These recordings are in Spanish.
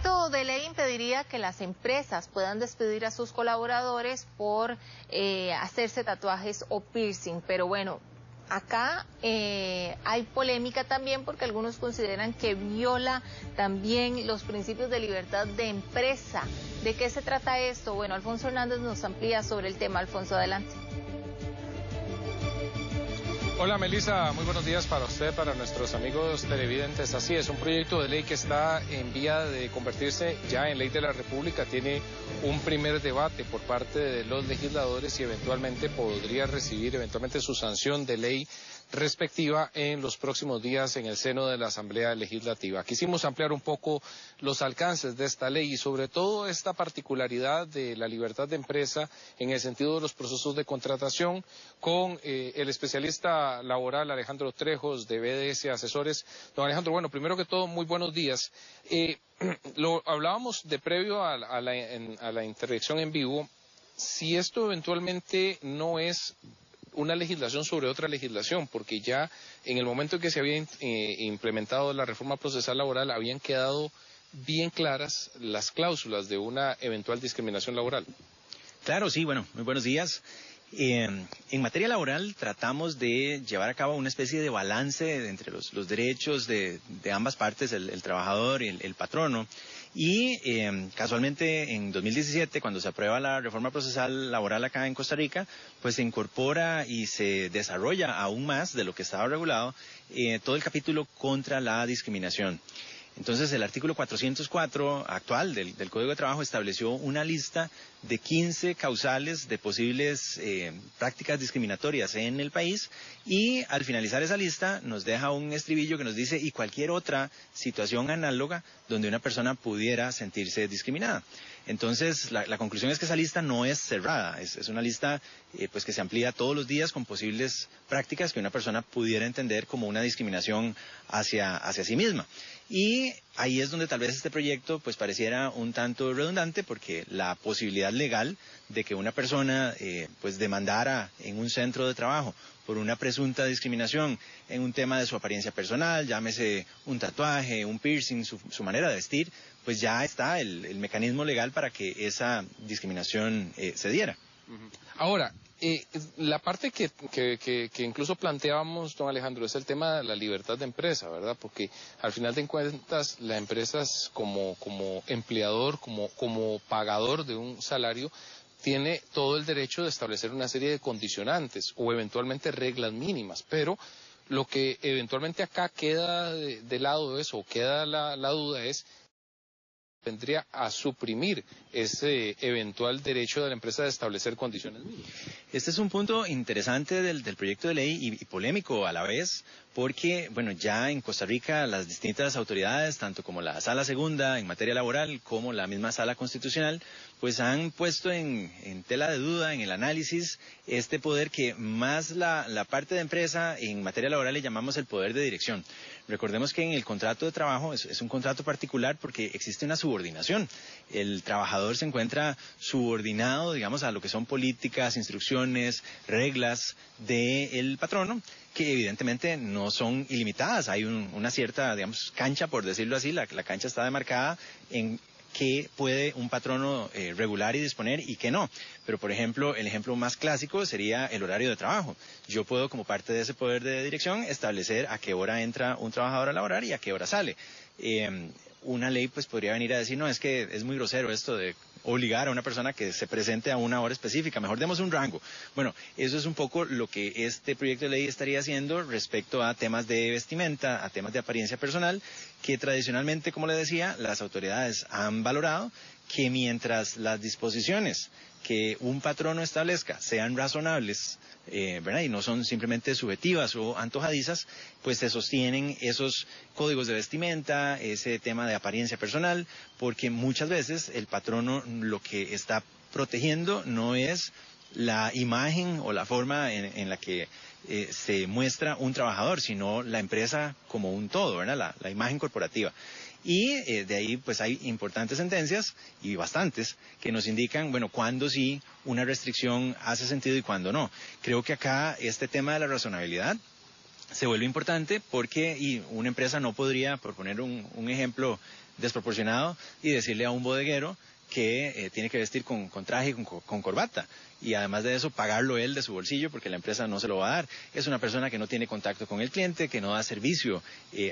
proyecto de ley impediría que las empresas puedan despedir a sus colaboradores por hacerse tatuajes o piercing, pero bueno, acá hay polémica también porque algunos consideran que viola también los principios de libertad de empresa. ¿De qué se trata esto? Bueno, Alfonso Hernández nos amplía sobre el tema. Alfonso, adelante. Hola Melissa, muy buenos días para usted, para nuestros amigos televidentes. Así es, un proyecto de ley que está en vía de convertirse ya en ley de la República. Tiene un primer debate por parte de los legisladores y eventualmente podría recibir su sanción de ley respectiva en los próximos días en el seno de la Asamblea Legislativa. Quisimos ampliar un poco los alcances de esta ley y sobre todo esta particularidad de la libertad de empresa en el sentido de los procesos de contratación con el especialista laboral Alejandro Trejos de BDS Asesores. Don Alejandro, bueno, primero que todo, muy buenos días. Lo hablábamos de previo a la intervención en vivo, si esto eventualmente no es una legislación sobre otra legislación, porque ya en el momento en que se había implementado la reforma procesal laboral habían quedado bien claras las cláusulas de una eventual discriminación laboral. Claro, sí, bueno, muy buenos días. En materia laboral tratamos de llevar a cabo una especie de balance entre los derechos de ambas partes, el trabajador y el patrono. Y casualmente en 2017, cuando se aprueba la reforma procesal laboral acá en Costa Rica, pues se incorpora y se desarrolla aún más de lo que estaba regulado todo el capítulo contra la discriminación. Entonces el artículo 404 actual del Código de Trabajo estableció una lista de 15 causales de posibles prácticas discriminatorias en el país y al finalizar esa lista nos deja un estribillo que nos dice y cualquier otra situación análoga donde una persona pudiera sentirse discriminada. Entonces la conclusión es que esa lista no es cerrada, es una lista pues que se amplía todos los días con posibles prácticas que una persona pudiera entender como una discriminación hacia sí misma. Y ahí es donde tal vez este proyecto pues pareciera un tanto redundante porque la posibilidad legal de que una persona pues demandara en un centro de trabajo por una presunta discriminación en un tema de su apariencia personal, llámese un tatuaje, un piercing, su manera de vestir, pues ya está el mecanismo legal para que esa discriminación se diera. Ahora, la parte que incluso planteábamos, don Alejandro, es el tema de la libertad de empresa, ¿verdad? Porque al final de cuentas la empresa como empleador, como pagador de un salario, tiene todo el derecho de establecer una serie de condicionantes o eventualmente reglas mínimas, pero lo que eventualmente acá queda de lado de eso, o queda la duda es vendría a suprimir ese eventual derecho de la empresa de establecer condiciones mínimas. Este es un punto interesante del proyecto de ley y polémico a la vez, porque bueno, ya en Costa Rica las distintas autoridades, tanto como la Sala Segunda en materia laboral como la misma Sala Constitucional, pues han puesto en tela de duda en el análisis este poder que más la parte de empresa en materia laboral le llamamos el poder de dirección. Recordemos que en el contrato de trabajo es un contrato particular porque existe una subordinación. El trabajador se encuentra subordinado, digamos, a lo que son políticas, instrucciones, reglas del patrono, que evidentemente no son ilimitadas. Hay una cierta, digamos, cancha, por decirlo así, la cancha está demarcada en qué puede un patrono regular y disponer y qué no. Pero, por ejemplo, el ejemplo más clásico sería el horario de trabajo. Yo puedo, como parte de ese poder de dirección, establecer a qué hora entra un trabajador a laborar y a qué hora sale. Una ley pues podría venir a decir, no, es que es muy grosero esto de obligar a una persona que se presente a una hora específica, mejor demos un rango. Bueno, eso es un poco lo que este proyecto de ley estaría haciendo respecto a temas de vestimenta, a temas de apariencia personal, que tradicionalmente, como le decía, las autoridades han valorado que mientras las disposiciones que un patrono establezca sean razonables, ¿verdad? Y no son simplemente subjetivas o antojadizas, pues se sostienen esos códigos de vestimenta, ese tema de apariencia personal, porque muchas veces el patrono lo que está protegiendo no es la imagen o la forma en la que se muestra un trabajador, sino la empresa como un todo, ¿verdad? La imagen corporativa. Y de ahí pues hay importantes sentencias y bastantes que nos indican, bueno, cuándo sí una restricción hace sentido y cuándo no. Creo que acá este tema de la razonabilidad se vuelve importante porque y una empresa no podría, por poner un ejemplo desproporcionado, y decirle a un bodeguero que tiene que vestir con traje y con corbata, y además de eso pagarlo él de su bolsillo porque la empresa no se lo va a dar. Es una persona que no tiene contacto con el cliente, que no da servicio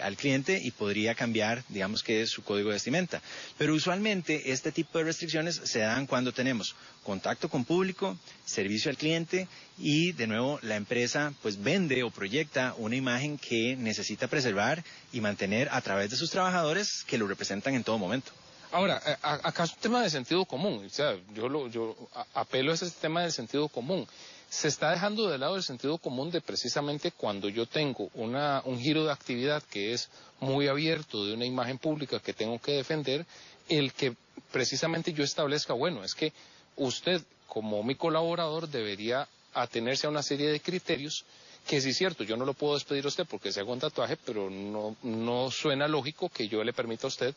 al cliente y podría cambiar, digamos que su código de vestimenta. Pero usualmente este tipo de restricciones se dan cuando tenemos contacto con público, servicio al cliente y de nuevo la empresa pues vende o proyecta una imagen que necesita preservar y mantener a través de sus trabajadores que lo representan en todo momento. Ahora, acá es un tema de sentido común, o sea, yo apelo a ese tema del sentido común. Se está dejando de lado el sentido común de precisamente cuando yo tengo un giro de actividad que es muy abierto de una imagen pública que tengo que defender, el que precisamente yo establezca, bueno, es que usted como mi colaborador debería atenerse a una serie de criterios que sí es cierto, yo no lo puedo despedir a usted porque se haga un tatuaje, pero no suena lógico que yo le permita a usted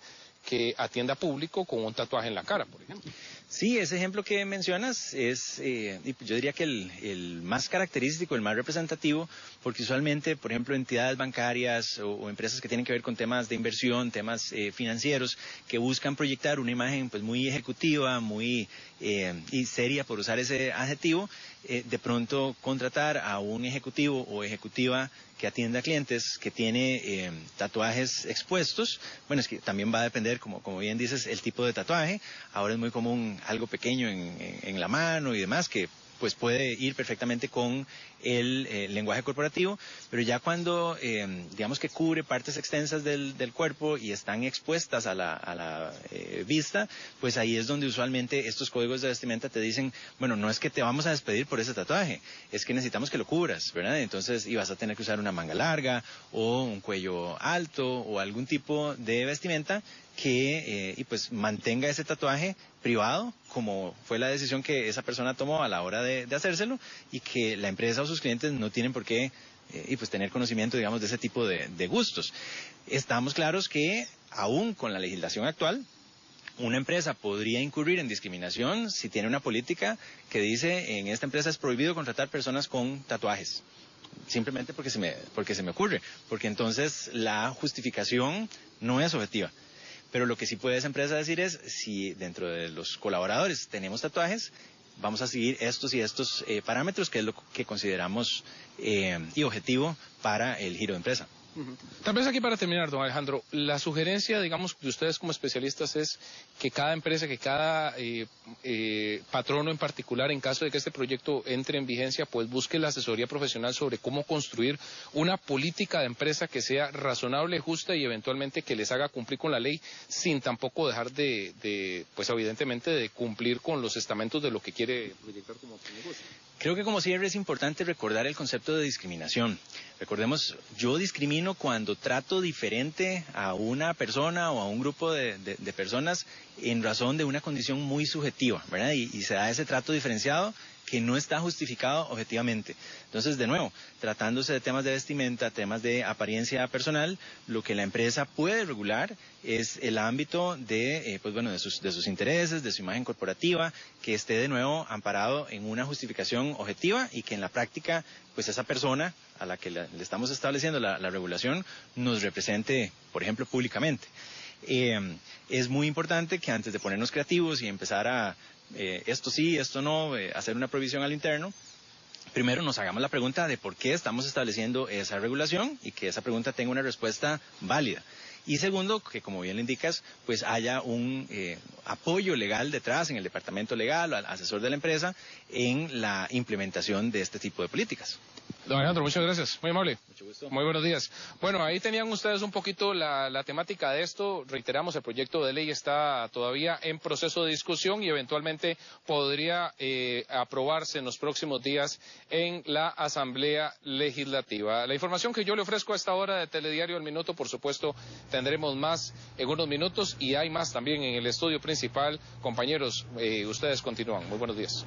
que atienda público con un tatuaje en la cara, por ejemplo. Sí, ese ejemplo que mencionas es, yo diría que el más característico, el más representativo, porque usualmente, por ejemplo, entidades bancarias o empresas que tienen que ver con temas de inversión, temas financieros, que buscan proyectar una imagen pues muy ejecutiva, muy y seria, por usar ese adjetivo, de pronto contratar a un ejecutivo o ejecutiva que atienda a clientes que tiene tatuajes expuestos. Bueno, es que también va a depender, como bien dices, el tipo de tatuaje. Ahora es muy común algo pequeño en la mano y demás, que pues puede ir perfectamente con el lenguaje corporativo, pero ya cuando digamos que cubre partes extensas del cuerpo y están expuestas a la vista, pues ahí es donde usualmente estos códigos de vestimenta te dicen, bueno, no es que te vamos a despedir por ese tatuaje, es que necesitamos que lo cubras, ¿verdad? Entonces, y vas a tener que usar una manga larga o un cuello alto o algún tipo de vestimenta que y pues mantenga ese tatuaje privado, como fue la decisión que esa persona tomó a la hora de hacérselo, y que la empresa o sus clientes no tienen por qué y pues tener conocimiento, digamos, de ese tipo de gustos. Estamos claros que aún con la legislación actual, una empresa podría incurrir en discriminación si tiene una política que dice en esta empresa es prohibido contratar personas con tatuajes. Simplemente porque se me ocurre, porque entonces la justificación no es objetiva. Pero lo que sí puede esa empresa decir es, si dentro de los colaboradores tenemos tatuajes, vamos a seguir estos y estos parámetros, que es lo que consideramos y objetivo para el giro de empresa. Tal vez aquí para terminar, don Alejandro, la sugerencia, digamos, de ustedes como especialistas es que cada empresa, que cada patrono en particular, en caso de que este proyecto entre en vigencia, pues busque la asesoría profesional sobre cómo construir una política de empresa que sea razonable, justa y eventualmente que les haga cumplir con la ley sin tampoco dejar pues evidentemente de cumplir con los estamentos de lo que quiere proyectar como negocio. Creo que como cierre es importante recordar el concepto de discriminación. Recordemos, yo discrimino cuando trato diferente a una persona o a un grupo de personas en razón de una condición muy subjetiva, ¿verdad? Y se da ese trato diferenciado que no está justificado objetivamente. Entonces, de nuevo, tratándose de temas de vestimenta, temas de apariencia personal, lo que la empresa puede regular es el ámbito de, pues bueno, de sus intereses, de su imagen corporativa, que esté de nuevo amparado en una justificación objetiva y que en la práctica, pues esa persona a la que le estamos estableciendo la regulación nos represente, por ejemplo, públicamente. Es muy importante que antes de ponernos creativos y empezar a esto sí, esto no, hacer una provisión al interno, primero nos hagamos la pregunta de por qué estamos estableciendo esa regulación y que esa pregunta tenga una respuesta válida. Y segundo, que como bien le indicas, pues haya un apoyo legal detrás en el departamento legal o al asesor de la empresa en la implementación de este tipo de políticas. Don Alejandro, muchas gracias, muy amable. Mucho gusto. Muy buenos días. Bueno, ahí tenían ustedes un poquito la temática de esto. Reiteramos, el proyecto de ley está todavía en proceso de discusión y eventualmente podría aprobarse en los próximos días en la Asamblea Legislativa. La información que yo le ofrezco a esta hora de Telediario al Minuto, por supuesto, tendremos más en unos minutos y hay más también en el estudio principal. Compañeros, ustedes continúan. Muy buenos días.